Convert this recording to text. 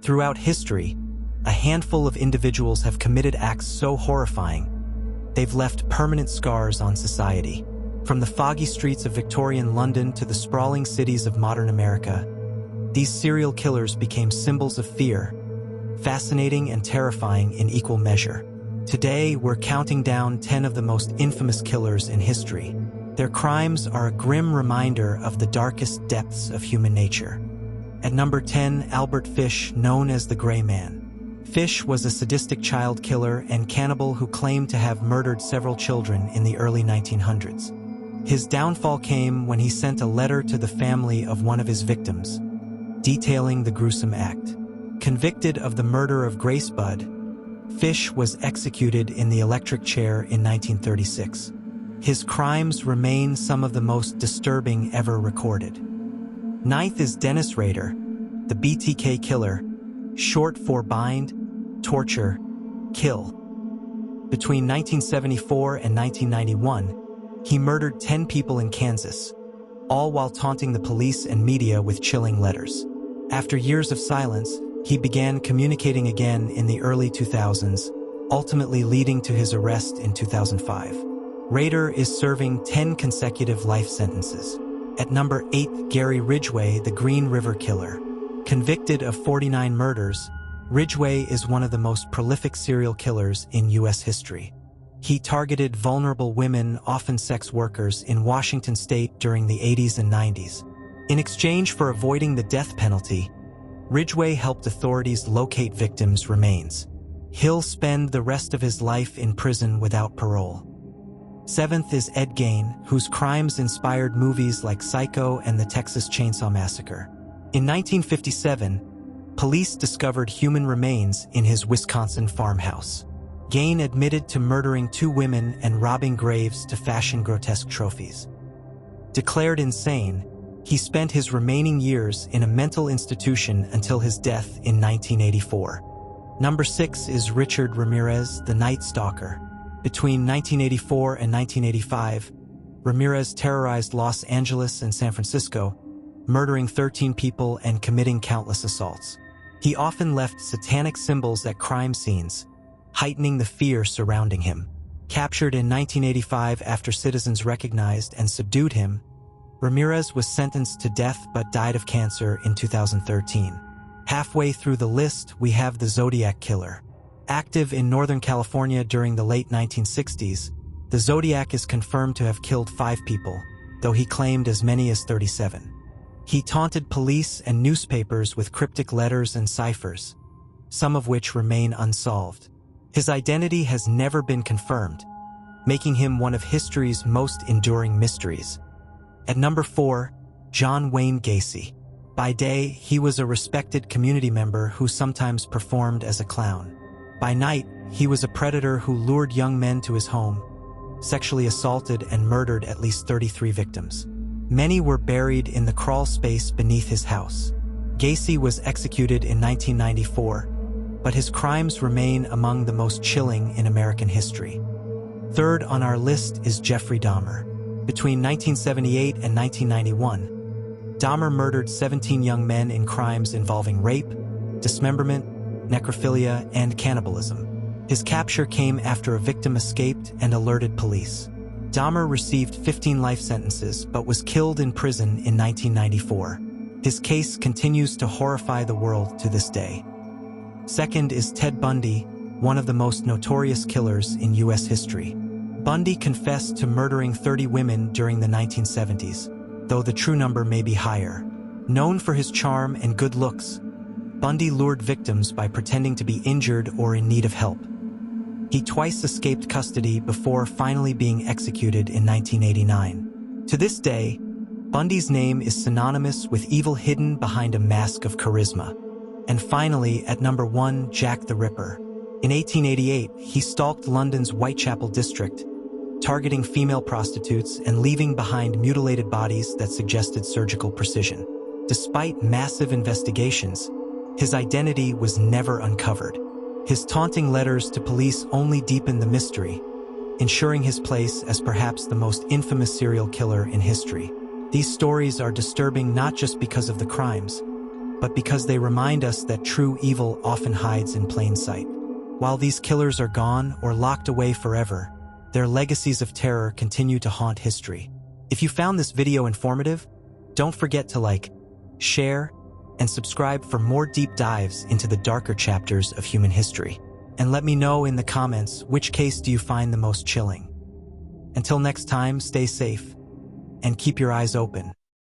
Throughout history, a handful of individuals have committed acts so horrifying, they've left permanent scars on society. From the foggy streets of Victorian London to the sprawling cities of modern America, these serial killers became symbols of fear, fascinating and terrifying in equal measure. Today, we're counting down 10 of the most infamous killers in history. Their crimes are a grim reminder of the darkest depths of human nature. At number 10, Albert Fish, known as the Gray Man. Fish was a sadistic child killer and cannibal who claimed to have murdered several children in the early 1900s. His downfall came when he sent a letter to the family of one of his victims, detailing the gruesome act. Convicted of the murder of Grace Budd, Fish was executed in the electric chair in 1936. His crimes remain some of the most disturbing ever recorded. Ninth is Dennis Rader, the BTK killer, short for bind, torture, kill. Between 1974 and 1991, he murdered 10 people in Kansas, all while taunting the police and media with chilling letters. After years of silence, he began communicating again in the early 2000s, ultimately leading to his arrest in 2005. Rader is serving 10 consecutive life sentences. At number 8, Gary Ridgway, the Green River Killer. Convicted of 49 murders, Ridgway is one of the most prolific serial killers in U.S. history. He targeted vulnerable women, often sex workers, in Washington state during the 80s and 90s. In exchange for avoiding the death penalty, Ridgway helped authorities locate victims' remains. He'll spend the rest of his life in prison without parole. Seventh is Ed Gein, whose crimes inspired movies like Psycho and the Texas Chainsaw Massacre. In 1957, police discovered human remains in his Wisconsin farmhouse. Gein admitted to murdering 2 women and robbing graves to fashion grotesque trophies. Declared insane, he spent his remaining years in a mental institution until his death in 1984. Number 6 is Richard Ramirez, the Night Stalker. Between 1984 and 1985, Ramirez terrorized Los Angeles and San Francisco, murdering 13 people and committing countless assaults. He often left satanic symbols at crime scenes, heightening the fear surrounding him. Captured in 1985 after citizens recognized and subdued him, Ramirez was sentenced to death but died of cancer in 2013. Halfway through the list, we have the Zodiac Killer. Active in Northern California during the late 1960s, the Zodiac is confirmed to have killed 5 people, though he claimed as many as 37. He taunted police and newspapers with cryptic letters and ciphers, some of which remain unsolved. His identity has never been confirmed, making him one of history's most enduring mysteries. At number 4, John Wayne Gacy. By day, he was a respected community member who sometimes performed as a clown. By night, he was a predator who lured young men to his home, sexually assaulted and murdered at least 33 victims. Many were buried in the crawl space beneath his house. Gacy was executed in 1994, but his crimes remain among the most chilling in American history. Third on our list is Jeffrey Dahmer. Between 1978 and 1991, Dahmer murdered 17 young men in crimes involving rape, dismemberment, necrophilia, and cannibalism. His capture came after a victim escaped and alerted police. Dahmer received 15 life sentences but was killed in prison in 1994. His case continues to horrify the world to this day. Second is Ted Bundy, one of the most notorious killers in U.S. history. Bundy confessed to murdering 30 women during the 1970s, though the true number may be higher. Known for his charm and good looks, Bundy lured victims by pretending to be injured or in need of help. He twice escaped custody before finally being executed in 1989. To this day, Bundy's name is synonymous with evil hidden behind a mask of charisma. And finally, at number 1, Jack the Ripper. In 1888, he stalked London's Whitechapel district, targeting female prostitutes and leaving behind mutilated bodies that suggested surgical precision. Despite massive investigations, his identity was never uncovered. His taunting letters to police only deepened the mystery, ensuring his place as perhaps the most infamous serial killer in history. These stories are disturbing not just because of the crimes, but because they remind us that true evil often hides in plain sight. While these killers are gone or locked away forever, their legacies of terror continue to haunt history. If you found this video informative, don't forget to like, share, and subscribe for more deep dives into the darker chapters of human history. And let me know in the comments which case do you find the most chilling. Until next time, stay safe and keep your eyes open.